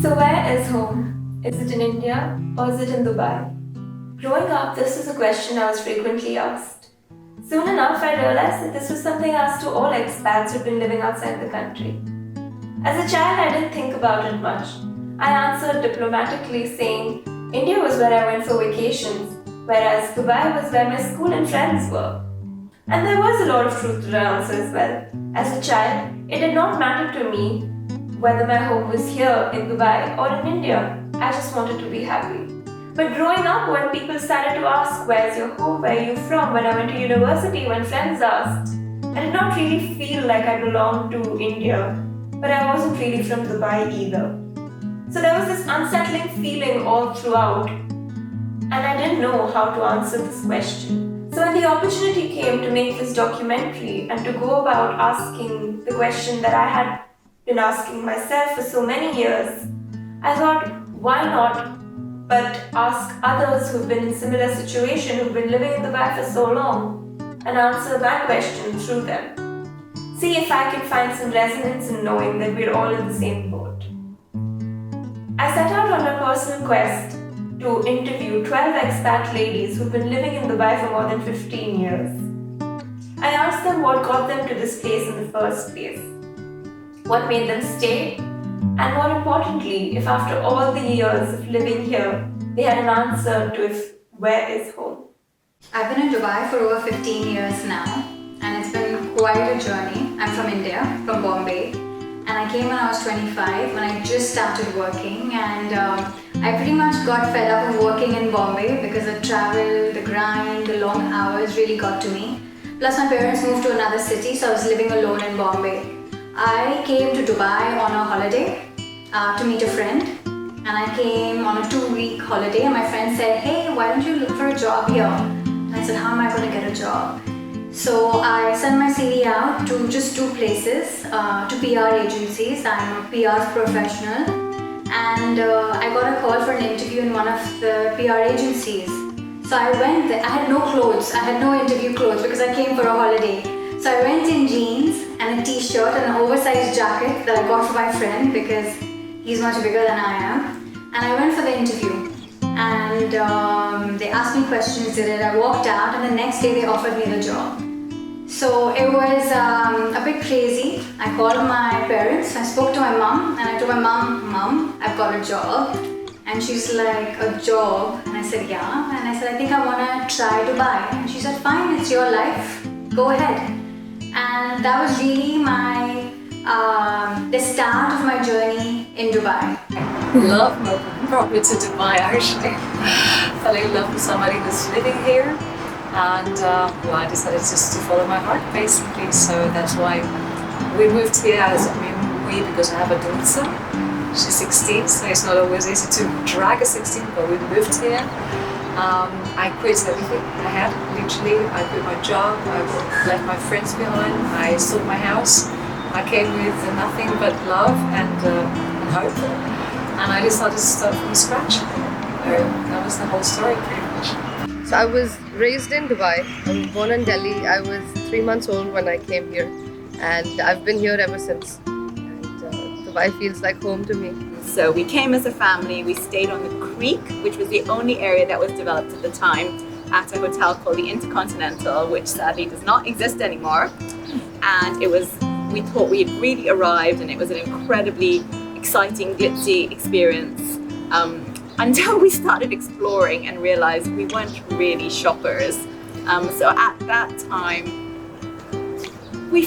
So where is home? Is it in India or is it in Dubai? Growing up, this was a question I was frequently asked. Soon enough, I realized that this was something asked to all expats who'd been living outside the country. As a child, I didn't think about it much. I answered diplomatically saying India was where I went for vacations, whereas Dubai was where my school and friends were. And there was a lot of truth to the answer as well. As a child, it did not matter to me whether my home was here in Dubai or in India. I just wanted to be happy. But growing up, when people started to ask, where's your home, where are you from, when I went to university, when friends asked, I did not really feel like I belonged to India, but I wasn't really from Dubai either. So there was this unsettling feeling all throughout, and I didn't know how to answer this question. So when the opportunity came to make this documentary and to go about asking the question that I had been asking myself for so many years, I thought, why not but ask others who've been in similar situation, who've been living in Dubai for so long, and answer that question through them. See if I can find some resonance in knowing that we're all in the same boat. I set out on a personal quest to interview 12 expat ladies who've been living in Dubai for more than 15 years. I asked them what got them to this place in the first place, what made them stay, and more importantly, if after all the years of living here, they had an answer to where is home. I've been in Dubai for over 15 years now, and it's been quite a journey. I'm from India, from Bombay, and I came when I was 25, when I just started working, and I pretty much got fed up of working in Bombay because the travel, the grind, the long hours really got to me. Plus my parents moved to another city, so I was living alone in Bombay. I came to Dubai on a holiday to meet a friend, and I came on a 2-week holiday, and my friend said, hey, why don't you look for a job here? And I said, how am I going to get a job? So I sent my CV out to just 2 places, to PR agencies. I'm a PR professional, and I got a call for an interview in one of the PR agencies. So I went there. I had no clothes, I had no interview clothes because I came for a holiday. So I went in jeans and a t-shirt and an oversized jacket that I got for my friend because he's much bigger than I am. And I went for the interview. And they asked me questions, did it, I walked out, and the next day they offered me the job. So it was a bit crazy. I called my parents, I spoke to my mom, and I told my mom, I've got a job. And she's like, a job? And I said, yeah. And I said, I think I want to try Dubai. And she said, fine, it's your life, go ahead. And that was really the start of my journey in Dubai. Love brought me to Dubai actually. Fell in love with somebody that's living here, and I decided just to follow my heart basically. So that's why we moved here. Because I have a daughter. She's 16, so it's not always easy to drag a 16, but we moved here. I quit everything I had, literally. I quit my job, I left my friends behind, I sold my house. I came with nothing but love and hope, and I decided to start from scratch. That was the whole story pretty much. So I was raised in Dubai. I was born in Delhi. I was 3 months old when I came here, and I've been here ever since. Dubai feels like home to me. So we came as a family, we stayed on the creek, which was the only area that was developed at the time, at a hotel called the Intercontinental, which sadly does not exist anymore. And we thought we had really arrived, and it was an incredibly exciting, glitzy experience until we started exploring and realized we weren't really shoppers. So at that time, we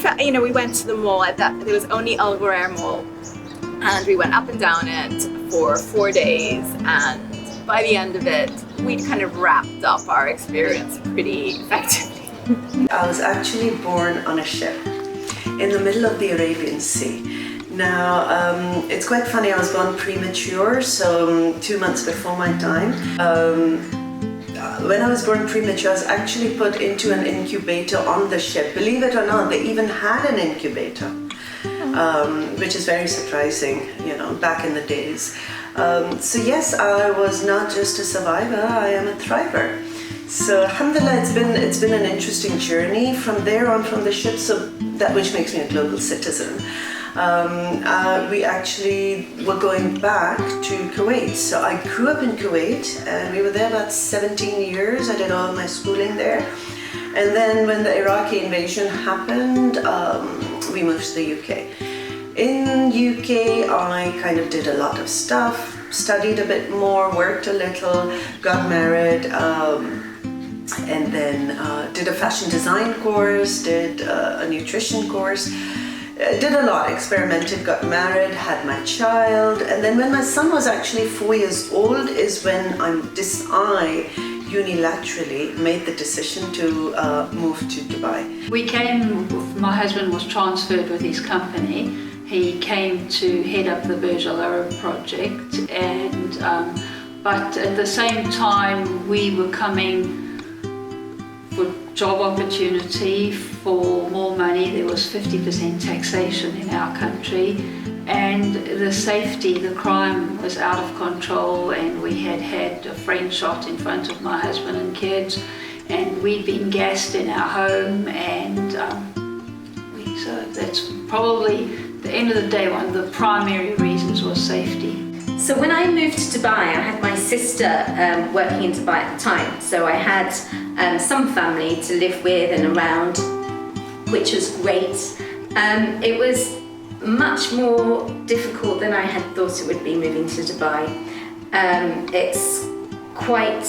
went to the mall. There was only Al Ghurair Mall. And we went up and down it for 4 days, and by the end of it, we'd kind of wrapped up our experience pretty effectively. I was actually born on a ship in the middle of the Arabian Sea. Now, it's quite funny, I was born premature, so 2 months before my time. When I was born premature, I was actually put into an incubator on the ship. Believe it or not, they even had an incubator, which is very surprising, back in the days. So yes, I was not just a survivor, I am a thriver. So alhamdulillah, it's been an interesting journey from there on from the ship, so that which makes me a global citizen. We actually were going back to Kuwait. So I grew up in Kuwait and we were there about 17 years. I did all my schooling there. And then when the Iraqi invasion happened, we moved to the UK. In UK, I kind of did a lot of stuff, studied a bit more, worked a little, got married, and then did a fashion design course, did a nutrition course. Did a lot, experimented, got married, had my child, and then when my son was actually 4 years old is when I unilaterally made the decision to move to Dubai. We came, my husband was transferred with his company. He came to head up the Burj Al Arab project, and but at the same time we were coming for job opportunity, for more money. There was 50% taxation in our country, and the safety, the crime was out of control, and we had a friend shot in front of my husband and kids, and we'd been gassed in our home, and so that's probably, at the end of the day, one of the primary reasons was safety. So when I moved to Dubai, I had my sister working in Dubai at the time. So I had some family to live with and around, which was great. It was much more difficult than I had thought it would be moving to Dubai. It's quite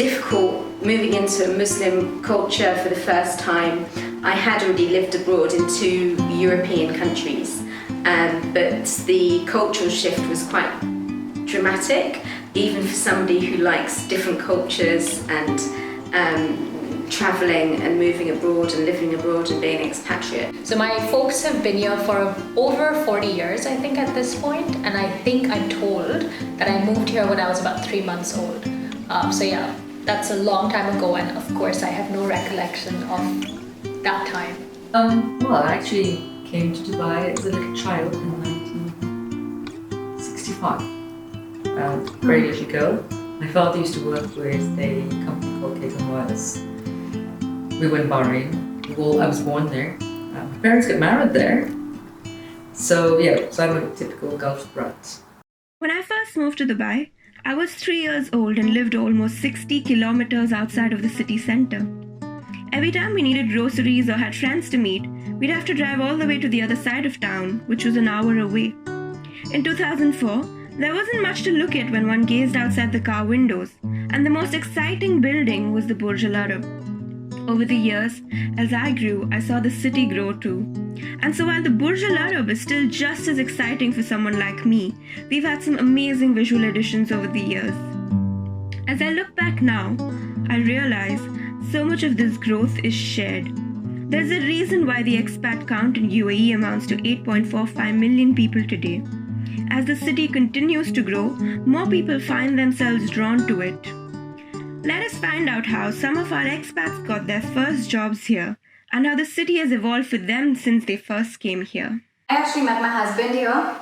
difficult moving into a Muslim culture for the first time. I had already lived abroad in 2 European countries. But the cultural shift was quite dramatic, even for somebody who likes different cultures and travelling and moving abroad and living abroad and being an expatriate. So my folks have been here for over 40 years, I think, at this point, and I think I'm told that I moved here when I was about 3 months old. So yeah, that's a long time ago, and of course I have no recollection of that time. Well, I actually came to Dubai as a little child in 1965. Very little girl. My father used to work with a company called Cable Wireless. We went Bahrain. Well, I was born there. My parents got married there. So I'm a typical Gulf brat. When I first moved to Dubai, I was 3 years old and lived almost 60 kilometers outside of the city center. Every time we needed groceries or had friends to meet, we'd have to drive all the way to the other side of town, which was an hour away. In 2004, there wasn't much to look at when one gazed outside the car windows, and the most exciting building was the Burj Al Arab. Over the years, as I grew, I saw the city grow too. And so while the Burj Al Arab is still just as exciting for someone like me, we've had some amazing visual additions over the years. As I look back now, I realize so much of this growth is shared. There's a reason why the expat count in UAE amounts to 8.45 million people today. As the city continues to grow, more people find themselves drawn to it. Let us find out how some of our expats got their first jobs here and how the city has evolved for them since they first came here. I actually met my husband here.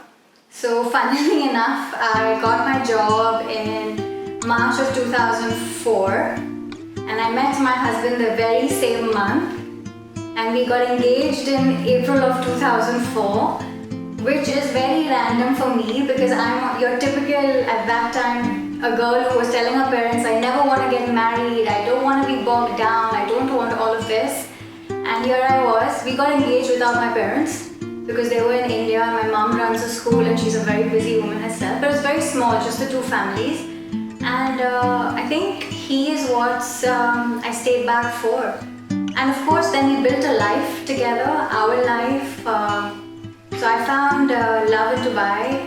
So funnily enough, I got my job in March of 2004, and I met my husband the very same month, and we got engaged in April of 2004, which is very random for me because I'm your typical, at that time, a girl who was telling her parents, I never want to get married, I don't want to be bogged down, I don't want all of this. And here I was. We got engaged without my parents because they were in India, and my mom runs a school and she's a very busy woman herself, but it was very small, just the 2 families. And I think he is what I stayed back for. And of course, then we built a life together, our life. So I found love in Dubai.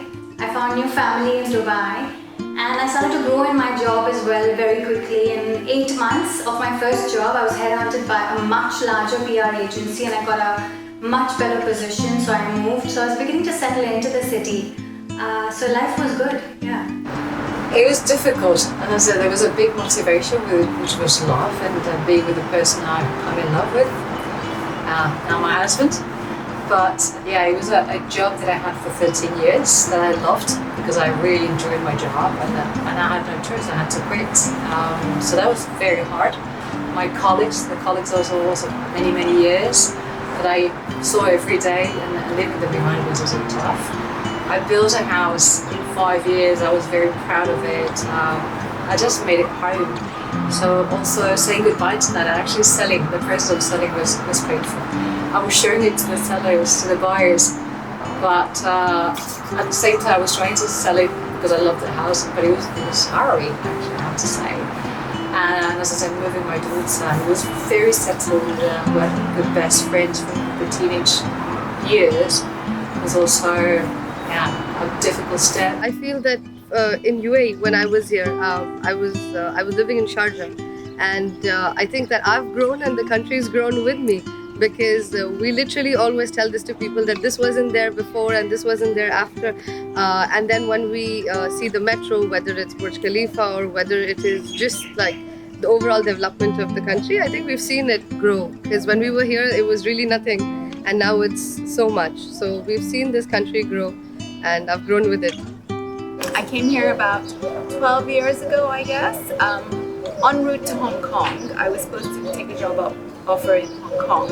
I found new family in Dubai. And I started to grow in my job as well very quickly. In 8 months of my first job, I was headhunted by a much larger PR agency, and I got a much better position, so I moved. So I was beginning to settle into the city. So life was good, yeah. It was difficult, and as I said, there was a big motivation, which was love, and being with the person I'm in love with, now my husband. But yeah, it was a job that I had for 13 years that I loved because I really enjoyed my job, and I had no choice, I had to quit. So that was very hard. The colleagues also many years that I saw every day, and leaving them behind was also tough. I built a house in 5 years. I was very proud of it. I just made it home. So also saying goodbye to that, and actually selling, the process of selling was painful. I was showing it to the sellers, to the buyers, but at the same time I was trying to sell it because I loved the house, but it was harrowing, actually, I have to say. And as I said, moving my daughter, I was very settled, working with best friends from the teenage years. It was also a difficult step. I feel that in UAE, when I was here, I was living in Sharjah, and I think that I've grown and the country's grown with me, because we literally always tell this to people that this wasn't there before and this wasn't there after, and then when we see the metro, whether it's Burj Khalifa or whether it is just like the overall development of the country, I think we've seen it grow, because when we were here it was really nothing, and now it's so much. So we've seen this country grow, and I've grown with it. I came here about 12 years ago, I guess. En route to Hong Kong, I was supposed to take a job offer in Hong Kong,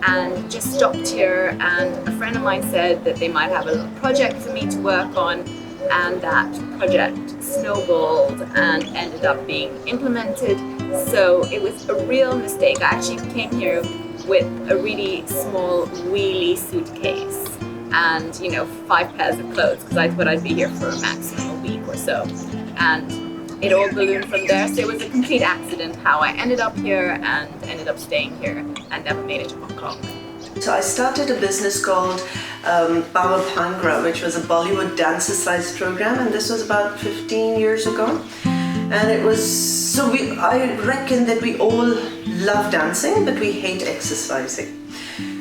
and just stopped here, and a friend of mine said that they might have a little project for me to work on, and that project snowballed and ended up being implemented. So it was a real mistake. I actually came here with a really small wheelie suitcase and 5 pairs of clothes, because I thought I'd be here for a maximum a week or so, and it all ballooned from there. So it was a complete accident how I ended up here and ended up staying here and never made it to Hong Kong. So I started a business called Baba Bhangra, which was a Bollywood dancer-sized program, and this was about 15 years ago. And it was, I reckon that we all love dancing, but we hate exercising.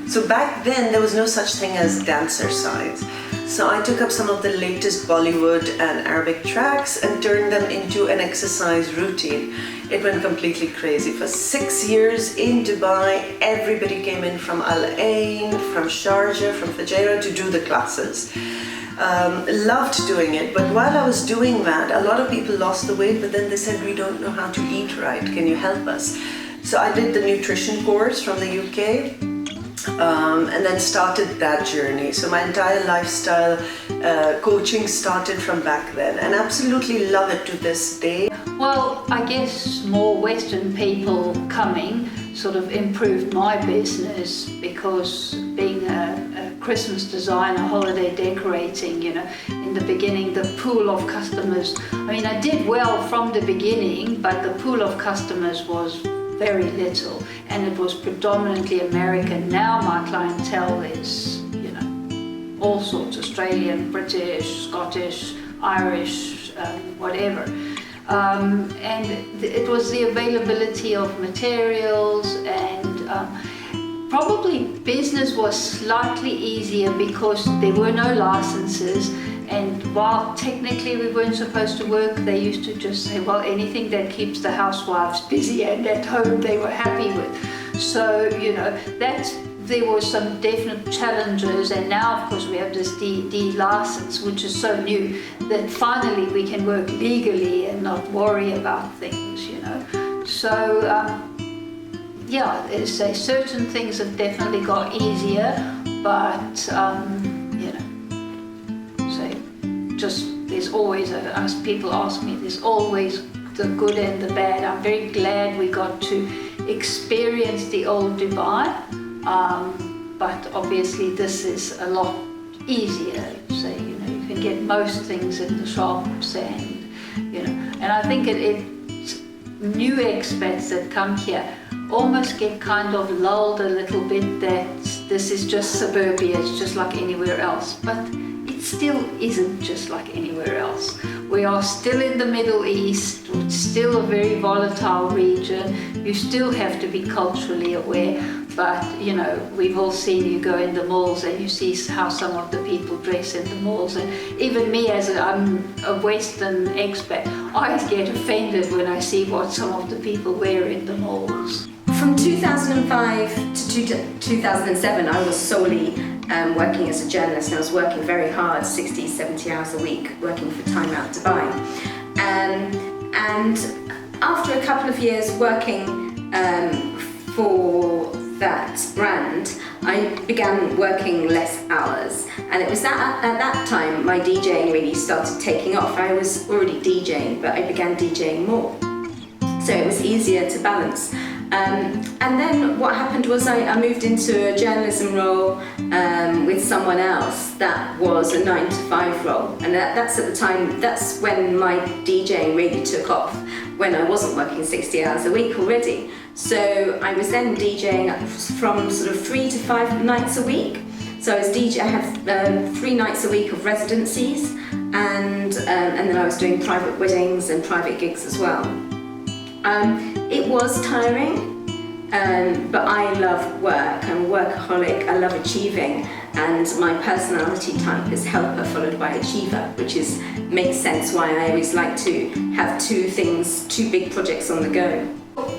So back then, there was no such thing as dancer-size. So I took up some of the latest Bollywood and Arabic tracks and turned them into an exercise routine. It went completely crazy. For 6 years in Dubai, everybody came in from Al Ain, from Sharjah, from Fujairah to do the classes. Loved doing it, but while I was doing that, a lot of people lost the weight, but then they said, we don't know how to eat right, can you help us? So I did the nutrition course from the UK, and then started that journey. So my entire lifestyle coaching started from back then, and absolutely love it to this day. Well, I guess more Western people coming sort of improved my business, because being a Christmas designer, holiday decorating, in the beginning, the pool of customers, I did well from the beginning, but the pool of customers was very little, and it was predominantly American. Now my clientele is, all sorts, Australian, British, Scottish, Irish, whatever. And it was the availability of materials, and probably business was slightly easier because there were no licenses, and while technically we weren't supposed to work, they used to just say, well, anything that keeps the housewives busy and at home they were happy with. So, there were some definite challenges, and now of course we have this D license, which is so new that finally we can work legally and not worry about things, So certain things have definitely got easier, but there's always, as people ask me, there's always the good and the bad. I'm very glad we got to experience the old Dubai, but obviously this is a lot easier. So, you can get most things in the shops, and I think new expats that come here almost get kind of lulled a little bit that this is just suburbia, it's just like anywhere else. But it still isn't just like anywhere else. We are still in the Middle East, it's still a very volatile region. You still have to be culturally aware, but you know, we've all seen, you go in the malls and you see how some of the people dress in the malls, and even me I'm a Western expat, I get offended when I see what some of the people wear in the malls. From 2005 to 2007, I was solely working as a journalist, and I was working very hard, 60, 70 hours a week, working for Time Out Dubai. And after a couple of years working for that brand, I began working less hours, and it was at that time my DJing really started taking off. I was already DJing, but I began DJing more, so it was easier to balance. And then what happened was I moved into a journalism role with someone else that was a 9-to-5 role, and that's at the time, that's when my DJing really took off, when I wasn't working 60 hours a week already. So I was then DJing from sort of 3 to 5 nights a week. So I was I had 3 nights a week of residencies, and then I was doing private weddings and private gigs as well. It was tiring, but I love work. I'm a workaholic, I love achieving, and my personality type is helper followed by achiever, which makes sense why I always like to have 2 big projects on the go.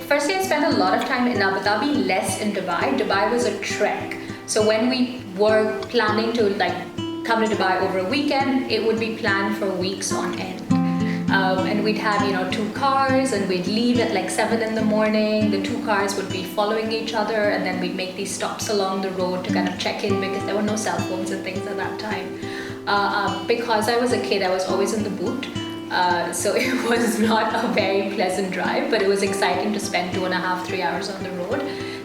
Firstly, I spent a lot of time in Abu Dhabi, less in Dubai. Dubai was a trek. So when we were planning to come to Dubai over a weekend, it would be planned for weeks on end. And we'd have 2 cars, and we'd leave at 7 in the morning. The 2 cars would be following each other, and then we'd make these stops along the road to kind of check in, because there were no cell phones and things at that time. Because I was a kid, I was always in the boot. So it was not a very pleasant drive, but it was exciting to spend 2.5-3 hours on the road.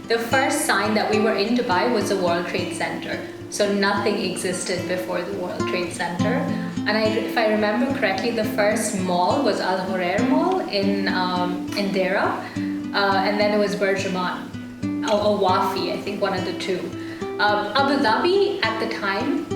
The first sign that we were in Dubai was the World Trade Center. So nothing existed before the World Trade Center. And if I remember correctly, the first mall was Al Horair Mall in Dera, and then it was Berjaman, or Wafi, I think, one of the 2. Abu Dhabi at the time,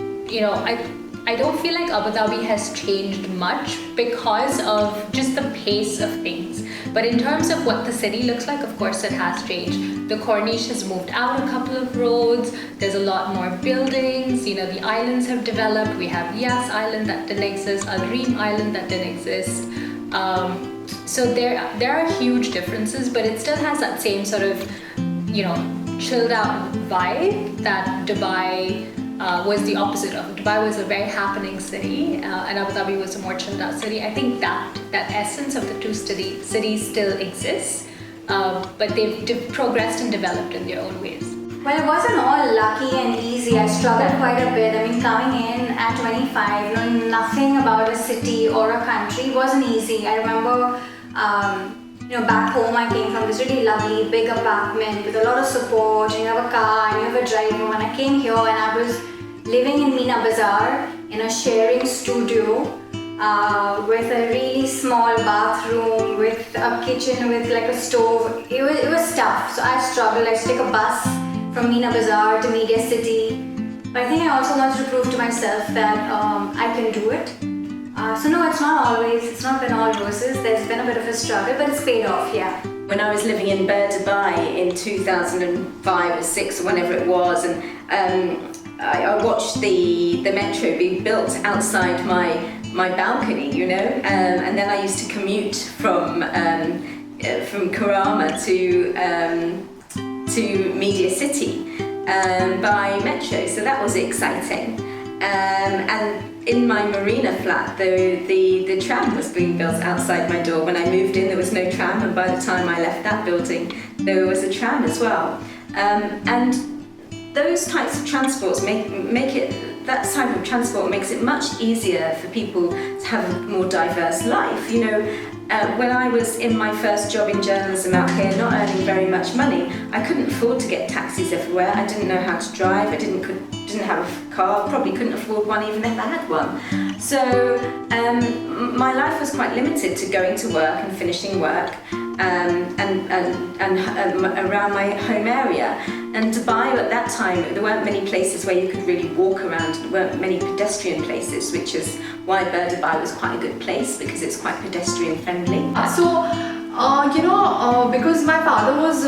I don't feel like Abu Dhabi has changed much because of just the pace of things. But in terms of what the city looks like, of course it has changed. The Corniche has moved out a couple of roads, there's a lot more buildings, the islands have developed. We have Yas Island that didn't exist, Al Reem Island that didn't exist. So there are huge differences, but it still has that same sort of, chilled out vibe that Dubai was the opposite of. Dubai was a very happening city, and Abu Dhabi was a more chilled out city. I think that essence of the 2 cities still exists, but they've progressed and developed in their own ways. Well, it wasn't all lucky and easy. I struggled quite a bit. I mean, coming in at 25, knowing nothing about a city or a country wasn't easy. I remember, back home I came from this really lovely big apartment with a lot of support, and you have a car and you have a driver. When I came here and I was living in Meena Bazaar in a sharing studio with a really small bathroom, with a kitchen, with a stove. It was tough. So I struggled. I used to take a bus from Meena Bazaar to Media City. But I think I also wanted to prove to myself that I can do it. So no, it's not been all roses. There's been a bit of a struggle, but it's paid off, yeah. When I was living in Dubai in 2005 or 6 or whenever it was, and I watched the metro be built outside my balcony, and then I used to commute from Karama to Media City by metro, so that was exciting. And in my marina flat, the tram was being built outside my door. When I moved in, there was no tram, and by the time I left that building, there was a tram as well. And those types of transports that type of transport makes it much easier for people to have a more diverse life. When I was in my first job in journalism out here, not earning very much money, I couldn't afford to get taxis everywhere. I didn't know how to drive. I didn't have a car. Probably couldn't afford one even if I had one. So my life was quite limited to going to work and finishing work. and around my home area. And Dubai at that time, there weren't many places where you could really walk around. There weren't many pedestrian places, which is why Dubai was quite a good place, because it's quite pedestrian friendly. Because my father was,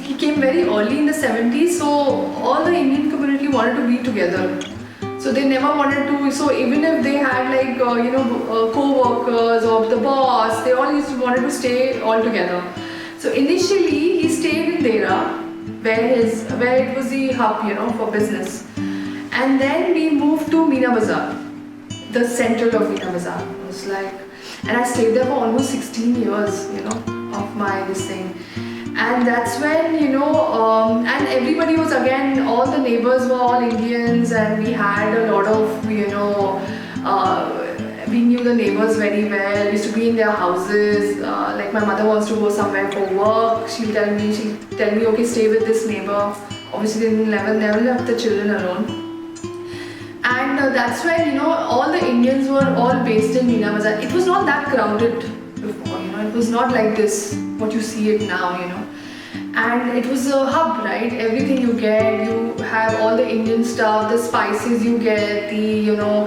he came very early in the 70s, so all the Indian community wanted to be together. So they never wanted to, so even if they had like, co-workers or the boss, they all wanted to stay all together. So initially he stayed in Dera, where it was the hub, for business. And then we moved to Meena Bazaar, the central of Meena Bazaar. It was like, and I stayed there for almost 16 years, of my this thing. And that's when, and everybody was, again, all the neighbors were all Indians, and we had a lot of, we knew the neighbors very well. We used to be in their houses. Like my mother wants to go somewhere for work, she'll tell me, okay, stay with this neighbor. Obviously they never left the children alone. And that's when, all the Indians were all based in Meena Bazaar. It was not that crowded before, it was not like this, what you see it now, And it was a hub, right? Everything you get, you have all the Indian stuff, the spices you get, the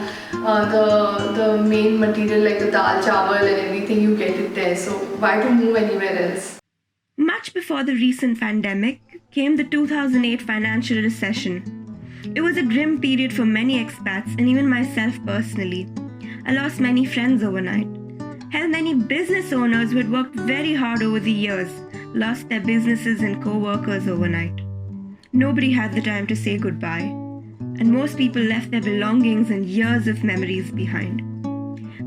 main material like the dal chawal and everything, you get it there. So why to move anywhere else? Much before the recent pandemic came the 2008 financial recession. It was a grim period for many expats and even myself personally. I lost many friends overnight. Held many business owners who had worked very hard over the years lost their businesses and co-workers overnight. Nobody had the time to say goodbye, and most people left their belongings and years of memories behind.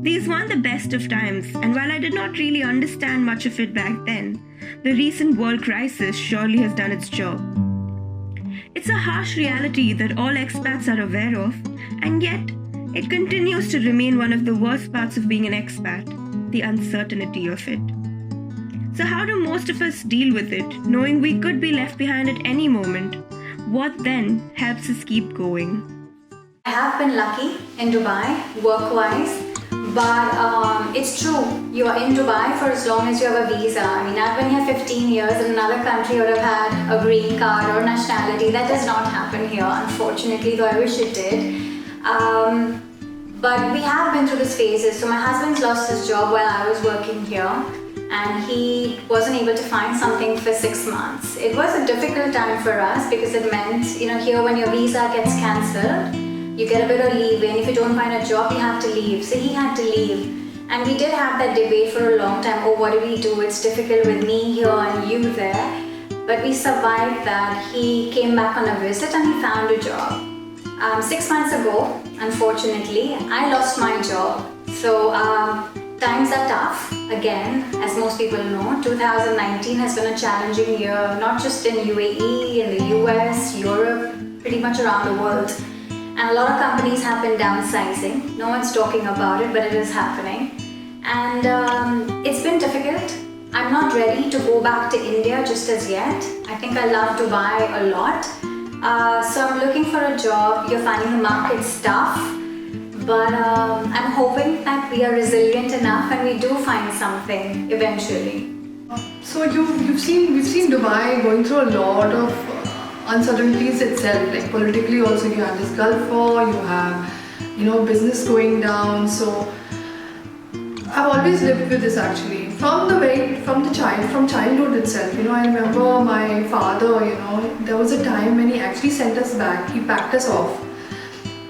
These weren't the best of times, and while I did not really understand much of it back then, the recent world crisis surely has done its job. It's a harsh reality that all expats are aware of, and yet it continues to remain one of the worst parts of being an expat, the uncertainty of it. So how do most of us deal with it, knowing we could be left behind at any moment? What then helps us keep going? I have been lucky in Dubai, work-wise, but it's true, you are in Dubai for as long as you have a visa. I mean, I've been here 15 years. In another country, I would have had a green card or nationality. That does not happen here, unfortunately, though I wish it did. But we have been through these phases. So my husband's lost his job while I was working here, and he wasn't able to find something for 6 months. It was a difficult time for us because it meant, here when your visa gets cancelled, you get a bit of leeway, and if you don't find a job, you have to leave. So he had to leave. And we did have that debate for a long time. Oh, what do we do? It's difficult with me here and you there. But we survived that. He came back on a visit and he found a job. 6 months ago, unfortunately, I lost my job. So times are tough. Again, as most people know, 2019 has been a challenging year, not just in UAE, in the US, Europe, pretty much around the world. And a lot of companies have been downsizing. No one's talking about it, but it is happening. And it's been difficult. I'm not ready to go back to India just as yet. I think I love Dubai a lot. So I'm looking for a job. You're finding the market tough. But I'm hoping that we are resilient enough and we do find something eventually. So we've seen Dubai going through a lot of uncertainties itself. Like politically also, you have this Gulf War, you have business going down. So I've always lived with this actually from childhood itself. I remember my father. There was a time when he actually sent us back. He packed us off.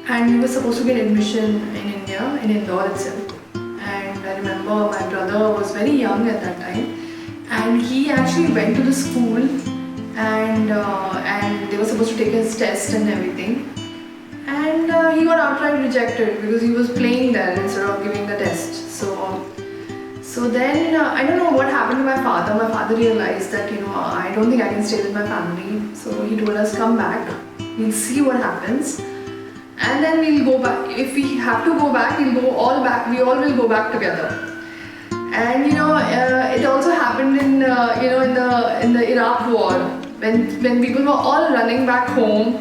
And we were supposed to get admission in India, in Indore itself. And I remember my brother was very young at that time, and he actually went to the school, and they were supposed to take his test and everything. And he got outright rejected because he was playing there instead of giving the test. So then I don't know what happened to my father. My father realized that I don't think I can stay with my family. So he told us, come back, we'll see what happens. And then we'll go back. If we have to go back, we'll go all back. We all will go back together. And it also happened in the Iraq War when people were all running back home.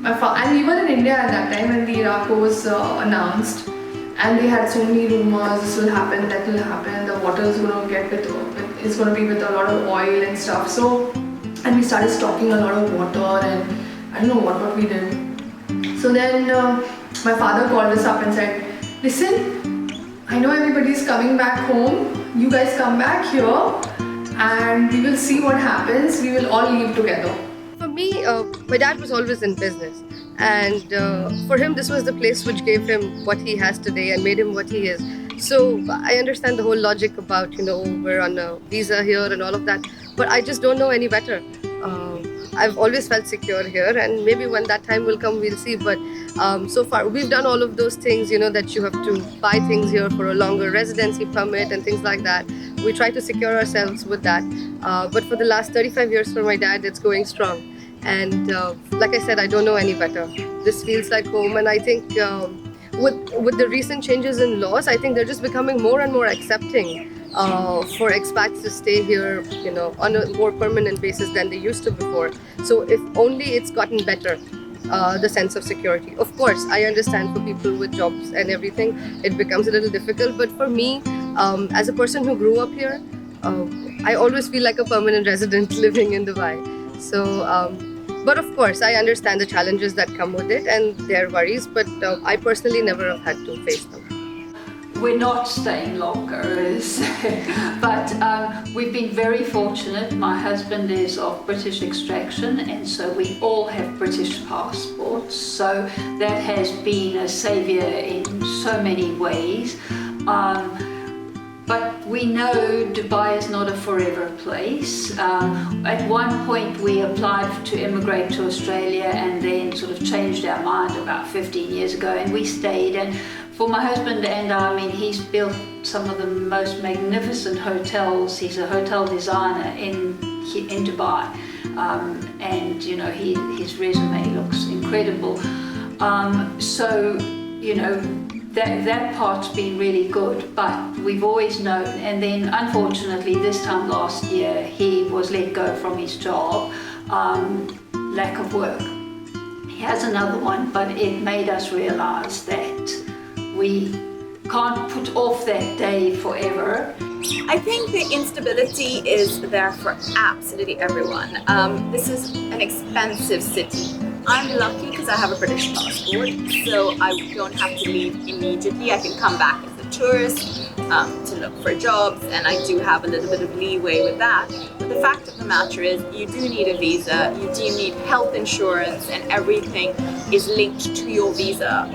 And we were in India at that time when the Iraq War was announced. And they had so many rumors. This will happen, that will happen. The water is going to get with is going to be with a lot of oil and stuff. So, and we started stocking a lot of water, and I don't know what we did. So then my father called us up and said, listen, I know everybody's coming back home. You guys come back here and we will see what happens. We will all leave together. For me, my dad was always in business, and for him this was the place which gave him what he has today and made him what he is. So I understand the whole logic about, we're on a visa here and all of that, but I just don't know any better. I've always felt secure here, and maybe when that time will come, we'll see. But so far, we've done all of those things, that you have to buy things here for a longer residency permit and things like that. We try to secure ourselves with that. But for the last 35 years for my dad, it's going strong. And like I said, I don't know any better. This feels like home, and I think with the recent changes in laws, I think they're just becoming more and more accepting for expats to stay here, on a more permanent basis than they used to before. So if only it's gotten better, the sense of security. Of course, I understand for people with jobs and everything, it becomes a little difficult. But for me, as a person who grew up here, I always feel like a permanent resident living in Dubai. So, but of course, I understand the challenges that come with it and their worries, but I personally never have had to face them. We're not staying longer, but we've been very fortunate. My husband is of British extraction, and so we all have British passports. So that has been a saviour in so many ways. But we know Dubai is not a forever place. At one point we applied to immigrate to Australia and then sort of changed our mind about 15 years ago, and we stayed. And for my husband and I mean, he's built some of the most magnificent hotels. He's a hotel designer in Dubai, and his resume looks incredible. So that part's been really good, but we've always known. And then unfortunately this time last year he was let go from his job, lack of work. He has another one, but it made us realize that we can't put off that day forever. I think the instability is there for absolutely everyone. This is an expensive city. I'm lucky because I have a British passport, so I don't have to leave immediately. I can come back as a tourist to look for jobs, and I do have a little bit of leeway with that. But the fact of the matter is, you do need a visa, you do need health insurance, and everything is linked to your visa.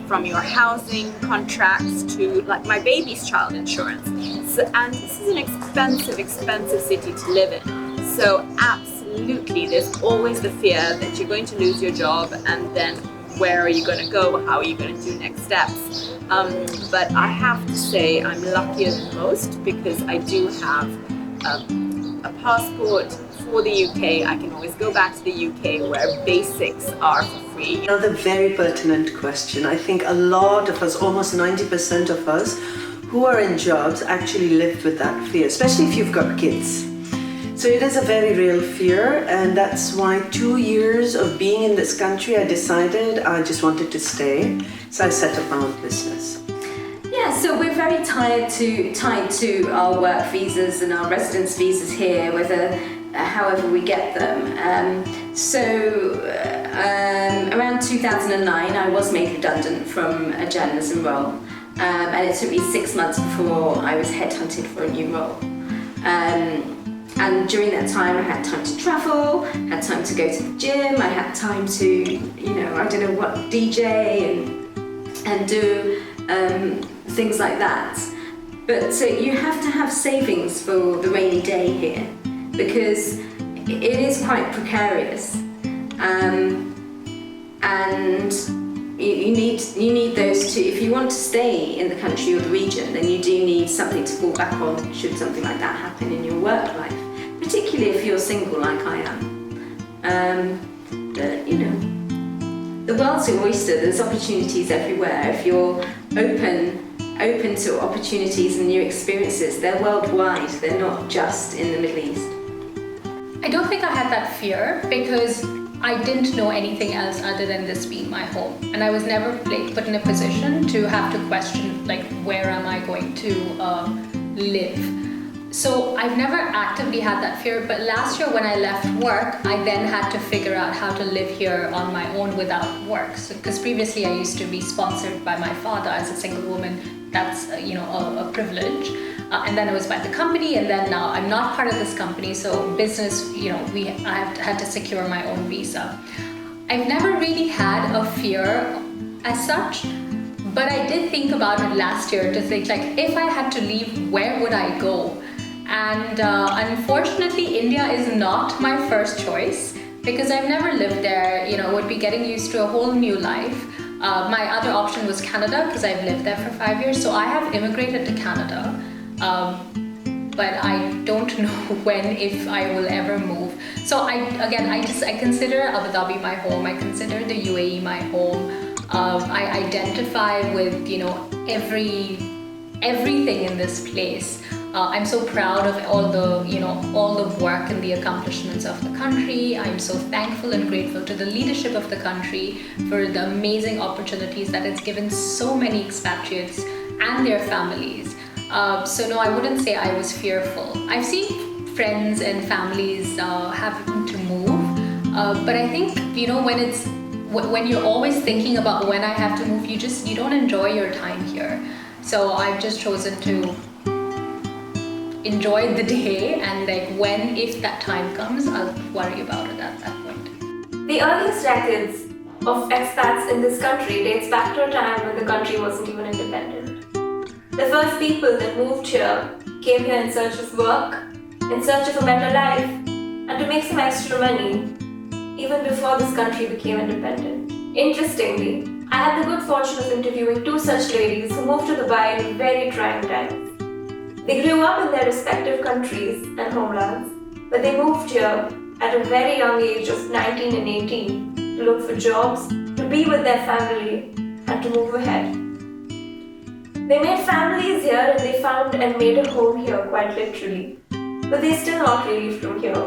From your housing contracts to like my baby's child insurance. So, and this is an expensive city to live in. So absolutely, there's always the fear that you're going to lose your job, and then where are you going to go? How are you going to do next steps? But I have to say I'm luckier than most because I do have a passport for the UK. I can always go back to the UK where basics are for free. Another very pertinent question. I think a lot of us, almost 90% of us who are in jobs actually live with that fear, especially if you've got kids. So it is a very real fear, and that's why 2 years of being in this country, I decided I just wanted to stay. So I set up my own business. Yeah, so we're very tied to our work visas and our residence visas here, however we get them. Around 2009, I was made redundant from a journalism role, and it took me 6 months before I was headhunted for a new role. And during that time, I had time to travel, had time to go to the gym, I had time to, DJ and do things like that. But so you have to have savings for the rainy day here, because it is quite precarious, and you need those two. If you want to stay in the country or the region, then you do need something to fall back on should something like that happen in your work life, particularly if you're single like I am. The world's an oyster. There's opportunities everywhere. If you're open to opportunities and new experiences, they're worldwide. They're not just in the Middle East. I don't think I had that fear because I didn't know anything else other than this being my home, and I was never put in a position to have to question where am I going to live. So I've never actively had that fear, but last year when I left work, I then had to figure out how to live here on my own without work. So, because previously I used to be sponsored by my father as a single woman, that's a privilege. And then it was by the company, and then now I'm not part of this company, so business, I have had to secure my own visa. I've never really had a fear as such, but I did think about it last year to think like, if I had to leave, where would I go? And unfortunately, India is not my first choice because I've never lived there, would be getting used to a whole new life. My other option was Canada because I've lived there for 5 years, so I have immigrated to Canada. But I don't know when, if I will ever move. So I consider Abu Dhabi my home. I consider the UAE my home. I identify with everything in this place. I'm so proud of all the work and the accomplishments of the country. I'm so thankful and grateful to the leadership of the country for the amazing opportunities that it's given so many expatriates and their families. So no, I wouldn't say I was fearful. I've seen friends and families having to move, but I think when you're always thinking about when I have to move, you don't enjoy your time here. So I've just chosen to enjoy the day, and if that time comes, I'll worry about it at that point. The earliest records of expats in this country dates back to a time when the country wasn't even independent. The first people that moved here came here in search of work, in search of a better life, and to make some extra money, even before this country became independent. Interestingly, I had the good fortune of interviewing two such ladies who moved to Dubai in very trying times. They grew up in their respective countries and homelands, but they moved here at a very young age of 19 and 18 to look for jobs, to be with their family, and to move ahead. They made families here and they found and made a home here quite literally, but they're still not really from here.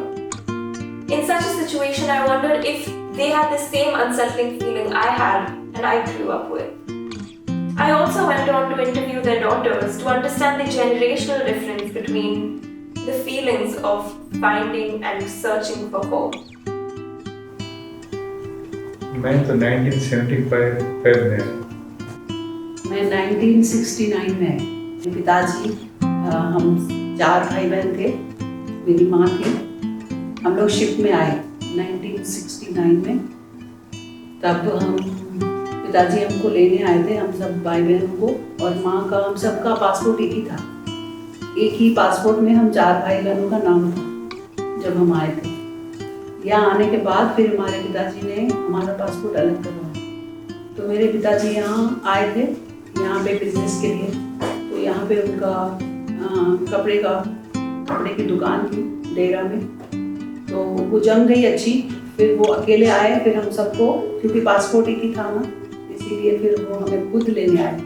In such a situation, I wondered if they had the same unsettling feeling I had and I grew up with. I also went on to interview their daughters to understand the generational difference between the feelings of finding and searching for home. मैं तो 1975 में मैं 1969 में मेरे पिताजी हम 4 भाई बहन थे, मेरी माँ थी, हम लोग शिप में आए 1969 में। तब हम पिताजी हमको लेने आए थे, हम सब भाई बहनों को, और माँ का हम सबका पासपोर्ट एक ही था। एक ही पासपोर्ट में हम 4 भाई बहनों का नाम था जब हम आए थे। यहाँ आने के बाद फिर हमारे पिताजी ने हमारा पासपोर्ट अलग करवाया। तो मेरे पिताजी यहाँ आए थे यहाँ पे बिजनेस के लिए, तो यहाँ पे उनका कपड़े की दुकान थी डेरा में, तो वो जम गई अच्छी। फिर वो अकेले आए, फिर हम सबको, क्योंकि पासपोर्ट एक ही था ना, इसीलिए फिर वो हमें खुद लेने आए।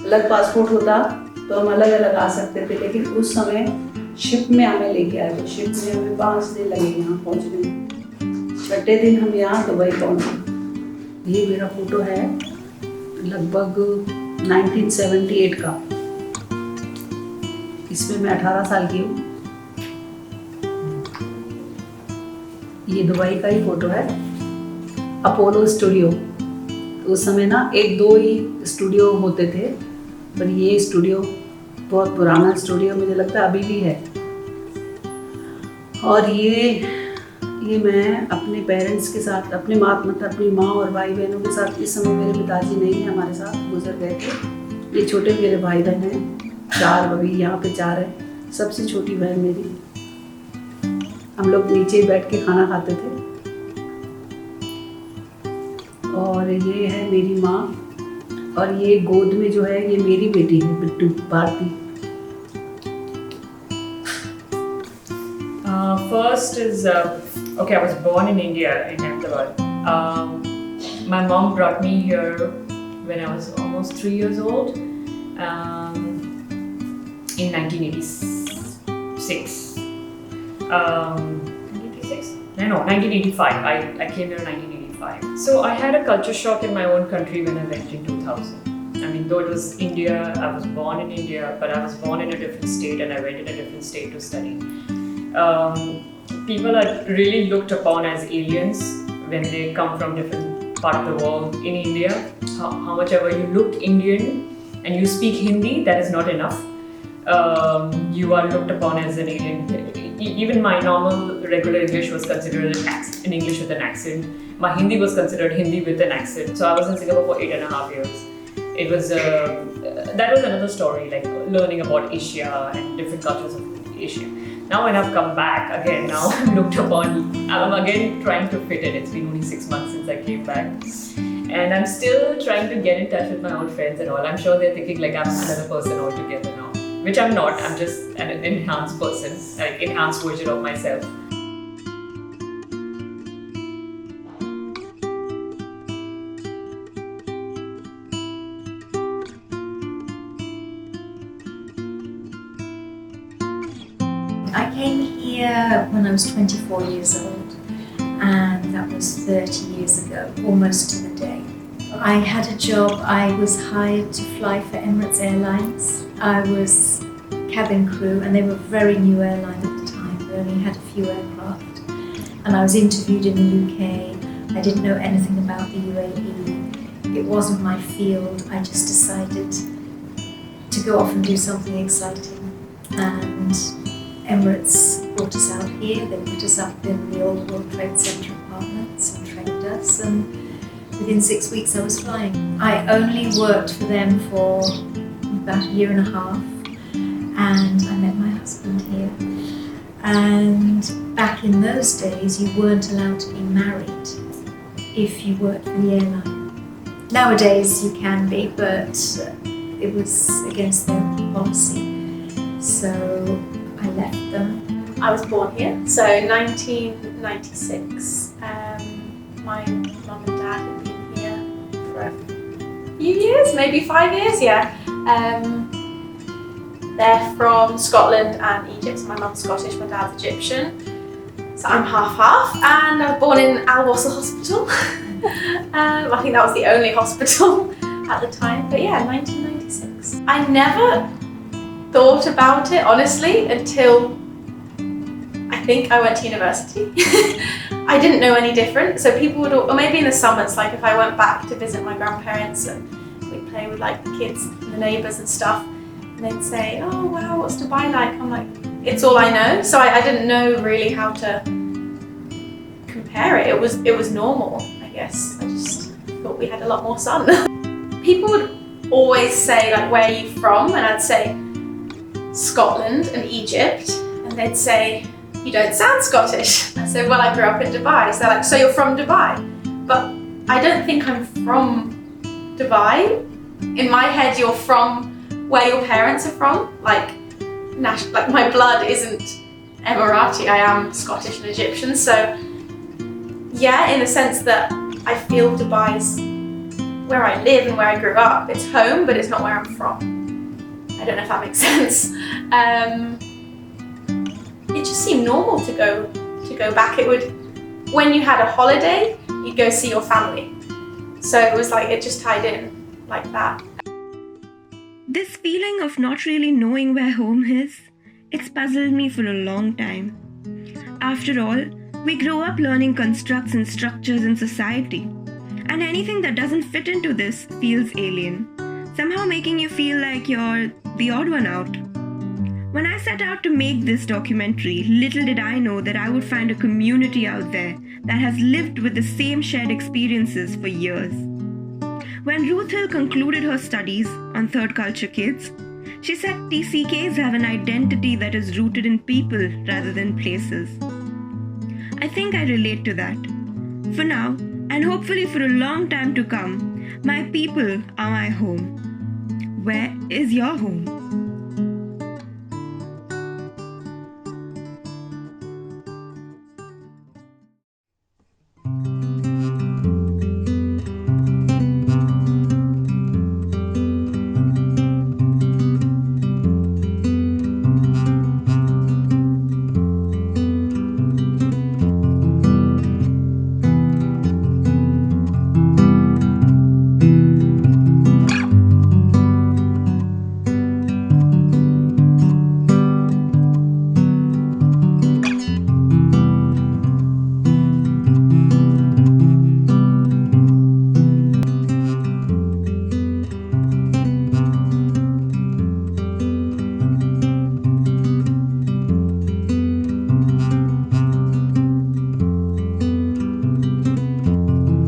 अलग पासपोर्ट होता तो हम अलग अलग आ सकते थे, लेकिन उस समय शिप में हमें लेके आए, तो शिप में हमें 5 दिन लगे यहाँ पहुँचने में। 6ठे दिन हम यहाँ दुबई पहुँचे। ये मेरा फोटो है लगभग 1978 का, इसमें मैं 18 साल की हूँ। ये दुबई का ही फोटो है, अपोलो स्टूडियो। उस समय ना 1-2 ही स्टूडियो होते थे, पर ये स्टूडियो बहुत पुराना स्टूडियो, मुझे लगता है अभी भी है। और ये मैं अपने पेरेंट्स के साथ, अपनी माँ और भाई बहनों के साथ, इस समय मेरे पिताजी नहीं है हमारे साथ, गुजर गए थे। ये छोटे मेरे भाई बहन हैं, 4 अभी यहाँ पे 4 है, सबसे छोटी बहन मेरी। हम लोग नीचे बैठ के खाना खाते थे। और ये है मेरी माँ, और ये गोद में जो है ये मेरी बेटी है, Bittu Bharti. First is, okay, I was born in India, in Ahmedabad. My mom brought me here when I was almost 3 years old, in 1986. 1986? No, 1985. I came here in 1985. So I had a culture shock in my own country when I went in 2000. I mean, though it was India, I was born in India, but I was born in a different state and I went in a different state to study. People are really looked upon as aliens when they come from different part of the world. In India, how much ever you look Indian and you speak Hindi, that is not enough. You are looked upon as an alien. Even my normal regular English was considered an English with an accent. My Hindi was considered Hindi with an accent. So I was in Singapore for 8.5 years. It was that was another story, like learning about Asia and different cultures of Asia. Now when I've come back again, now I'm looked upon. I'm again trying to fit in. It's been only 6 months since I came back, and I'm still trying to get in touch with my old friends and all. I'm sure they're thinking like I'm another person altogether now. Which I'm not, I'm just an enhanced person, like enhanced version of myself. I came here when I was 24 years old, and that was 30 years ago, almost to the day. I had a job, I was hired to fly for Emirates Airlines. I was cabin crew, and they were a very new airline at the time. They only had a few aircraft. And I was interviewed in the UK. I didn't know anything about the UAE. It wasn't my field. I just decided to go off and do something exciting. And Emirates brought us out here. They put us up in the old World Trade Center apartments and trained us. And within 6 weeks I was flying. I only worked for them for about a year and a half. And I met my husband here. And back in those days, you weren't allowed to be married if you worked for the airline. Nowadays, you can be, but it was against their policy. So I left them. I was born here, so 1996. My mum and dad had been here for a few years, maybe 5 years, yeah. They're from Scotland and Egypt. So my mum's Scottish, my dad's Egyptian. So I'm half-half, and I was born in Al Wasl Hospital. I think that was the only hospital at the time. But yeah, 1996. I never thought about it, honestly, until I think I went to university. I didn't know any different. So people would, or maybe in the summers, like if I went back to visit my grandparents and we'd play with like the kids and the neighbours and stuff, and they'd say, oh wow, what's Dubai like? I'm like, it's all I know. So I didn't know really how to compare it. It was normal, I guess. I just thought we had a lot more sun. People would always say like, where are you from? And I'd say Scotland and Egypt. And they'd say, you don't sound Scottish. I said, well, I grew up in Dubai. So they're like, so you're from Dubai? But I don't think I'm from Dubai. In my head, you're from where your parents are from, like my blood isn't Emirati, I am Scottish and Egyptian, so yeah, in the sense that I feel Dubai's where I live and where I grew up. It's home, but it's not where I'm from. I don't know if that makes sense. It just seemed normal to go back. It would, when you had a holiday, you'd go see your family. So it was like, it just tied in like that. This feeling of not really knowing where home is, it's puzzled me for a long time. After all, we grow up learning constructs and structures in society, and anything that doesn't fit into this feels alien, somehow making you feel like you're the odd one out. When I set out to make this documentary, little did I know that I would find a community out there that has lived with the same shared experiences for years. When Ruth Hill concluded her studies on third culture kids, she said TCKs have an identity that is rooted in people rather than places. I think I relate to that. For now, and hopefully for a long time to come, my people are my home. Where is your home?